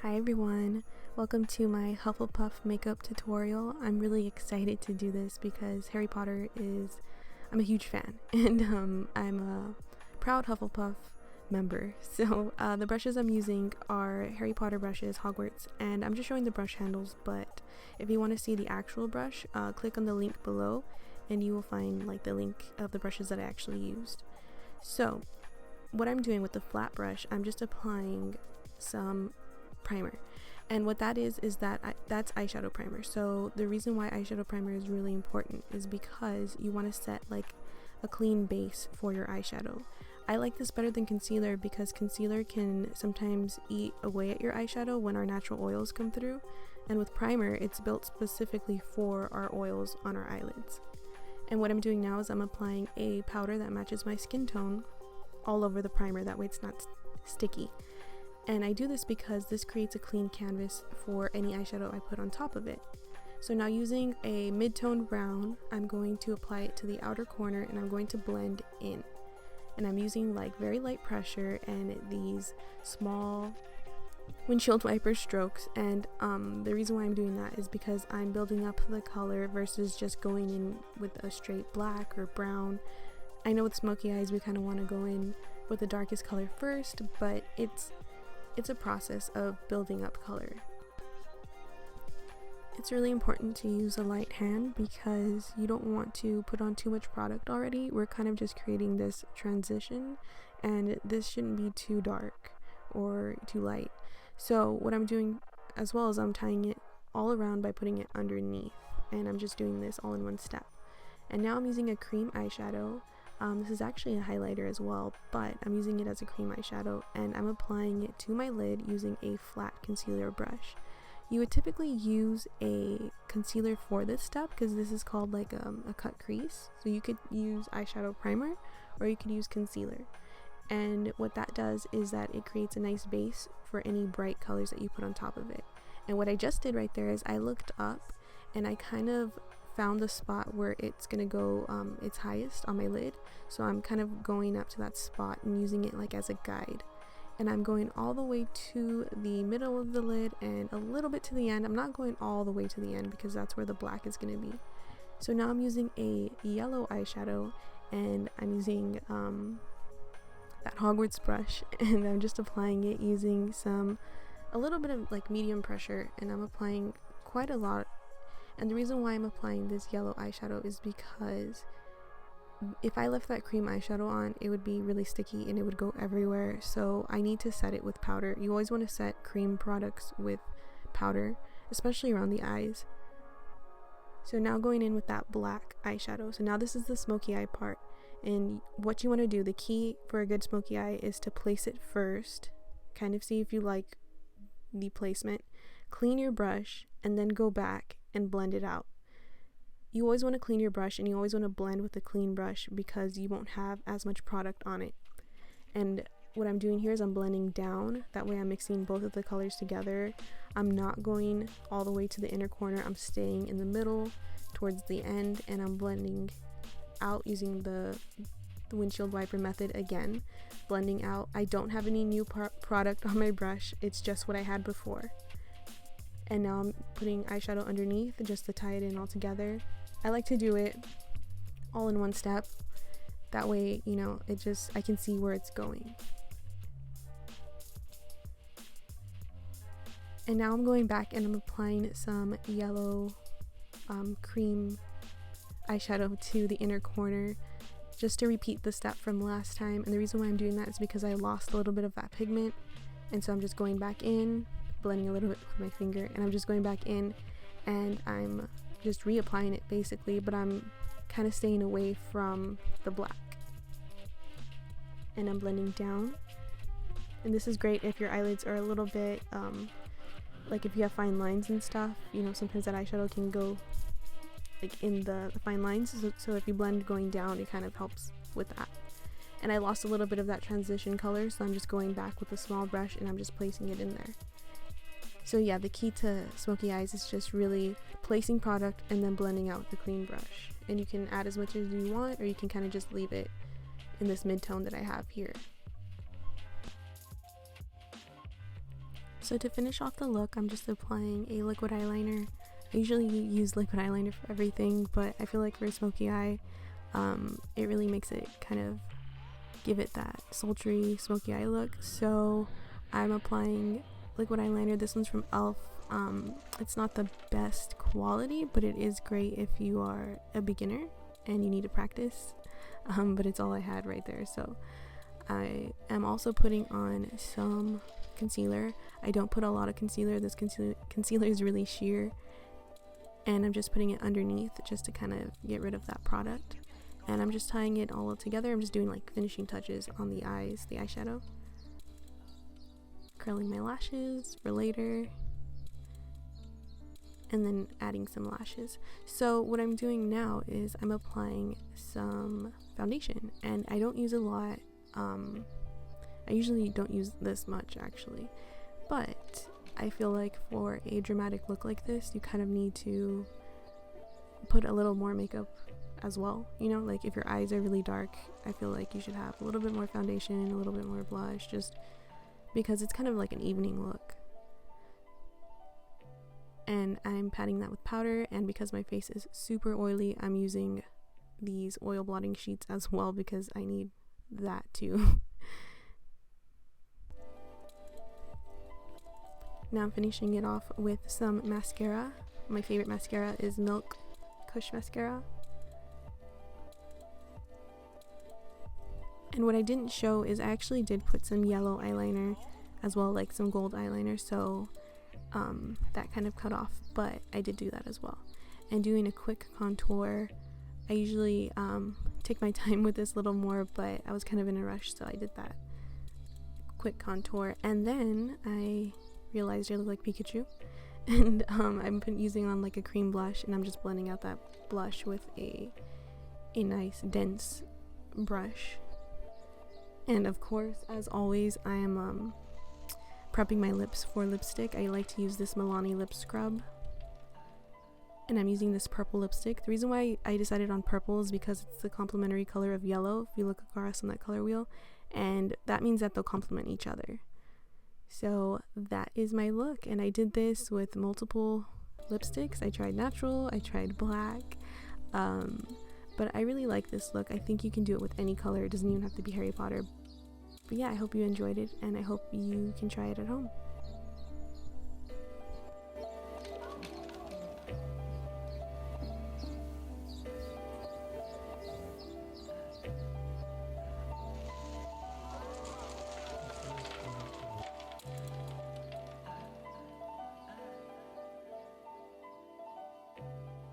Hi everyone, welcome to my Hufflepuff makeup tutorial. I'm really excited to do this because Harry Potter I'm a huge fan, and I'm a proud Hufflepuff member. So the brushes I'm using are Harry Potter brushes, Hogwarts, and I'm just showing the brush handles, but if you want to see the actual brush, click on the link below and you will find like the link of the brushes that I actually used. So what I'm doing with the flat brush, I'm just applying some primer, and what that is that's eyeshadow primer. So the reason why eyeshadow primer is really important is because you want to set like a clean base for your eyeshadow. I like this better than concealer because concealer can sometimes eat away at your eyeshadow when our natural oils come through, and with primer it's built specifically for our oils on our eyelids. And what I'm doing now is I'm applying a powder that matches my skin tone all over the primer, that way it's not sticky. And I do this because this creates a clean canvas for any eyeshadow I put on top of it. So now using a mid-tone brown, I'm going to apply it to the outer corner and I'm going to blend in. And I'm using like very light pressure and these small windshield wiper strokes, and the reason why I'm doing that is because I'm building up the color versus just going in with a straight black or brown. I know with smoky eyes we kind of want to go in with the darkest color first, but it's a process of building up color. It's really important to use a light hand because you don't want to put on too much product already. We're kind of just creating this transition, and this shouldn't be too dark or too light. So what I'm doing as well is I'm tying it all around by putting it underneath, and I'm just doing this all in one step. And now I'm using a cream eyeshadow. This is actually a highlighter as well, but I'm using it as a cream eyeshadow, and I'm applying it to my lid using a flat concealer brush. You would typically use a concealer for this step because this is called like a cut crease. So you could use eyeshadow primer or you could use concealer. And what that does is that it creates a nice base for any bright colors that you put on top of it. And what I just did right there is I looked up and I kind of found the spot where it's gonna go its highest on my lid, so I'm kind of going up to that spot and using it like as a guide, and I'm going all the way to the middle of the lid and a little bit to the end. I'm not going all the way to the end because that's where the black is gonna be. So now I'm using a yellow eyeshadow and I'm using that Hogwarts brush, and I'm just applying it using a little bit of like medium pressure, and I'm applying quite a lot. And the reason why I'm applying this yellow eyeshadow is because if I left that cream eyeshadow on, it would be really sticky and it would go everywhere. So I need to set it with powder. You always want to set cream products with powder, especially around the eyes. So now going in with that black eyeshadow. So now this is the smoky eye part. And what you want to do, the key for a good smoky eye is to place it first. Kind of see if you like the placement. Clean your brush and then go back and blend it out. You always want to clean your brush and you always want to blend with a clean brush because you won't have as much product on it. And what I'm doing here is I'm blending down, that way I'm mixing both of the colors together. I'm not going all the way to the inner corner, I'm staying in the middle towards the end, and I'm blending out using the windshield wiper method again, blending out. I don't have any new product on my brush, it's just what I had before. And now I'm putting eyeshadow underneath just to tie it in all together. I like to do it all in one step. That way, you know, I can see where it's going. And now I'm going back and I'm applying some yellow cream eyeshadow to the inner corner just to repeat the step from last time. And the reason why I'm doing that is because I lost a little bit of that pigment. And so I'm just going back in, blending a little bit with my finger, and I'm just going back in and I'm just reapplying it basically, but I'm kind of staying away from the black. And I'm blending down. And this is great if your eyelids are a little bit like if you have fine lines and stuff, you know, sometimes that eyeshadow can go like in the fine lines, so if you blend going down, it kind of helps with that. And I lost a little bit of that transition color, so I'm just going back with a small brush and I'm just placing it in there. So yeah, the key to smoky eyes is just really placing product and then blending out with the clean brush. And you can add as much as you want, or you can kind of just leave it in this mid-tone that I have here. So to finish off the look, I'm just applying a liquid eyeliner. I usually use liquid eyeliner for everything, but I feel like for a smoky eye, it really makes it kind of give it that sultry smoky eye look. So I'm applying liquid eyeliner. This one's from e.l.f. It's not the best quality, but it is great if you are a beginner and you need to practice. But it's all I had right there. So I am also putting on some concealer. I don't put a lot of concealer. This concealer is really sheer, and I'm just putting it underneath just to kind of get rid of that product. And I'm just tying it all together. I'm just doing like finishing touches on the eyes, the eyeshadow. Curling my lashes for later, and then adding some lashes. So what I'm doing now is I'm applying some foundation, and I don't use a lot. I usually don't use this much actually, but I feel like for a dramatic look like this, you kind of need to put a little more makeup as well. You know, like if your eyes are really dark, I feel like you should have a little bit more foundation, a little bit more blush, just because it's kind of like an evening look. And I'm patting that with powder, and because my face is super oily, I'm using these oil blotting sheets as well because I need that too. Now I'm finishing it off with some mascara. My favorite mascara is Milk Kush Mascara. And what I didn't show is I actually did put some yellow eyeliner as well, like some gold eyeliner, so that kind of cut off, but I did do that as well. And doing a quick contour, I usually take my time with this a little more, but I was kind of in a rush, so I did that quick contour. And then I realized I look like Pikachu, and I've been using on like a cream blush, and I'm just blending out that blush with a nice dense brush. And of course, as always, I am prepping my lips for lipstick. I like to use this Milani lip scrub, and I'm using this purple lipstick. The reason why I decided on purple is because it's the complementary color of yellow if you look across on that color wheel, and that means that they'll complement each other. So that is my look, and I did this with multiple lipsticks. I tried natural, I tried black, but I really like this look. I think you can do it with any color. It doesn't even have to be Harry Potter. But yeah, I hope you enjoyed it, and I hope you can try it at home.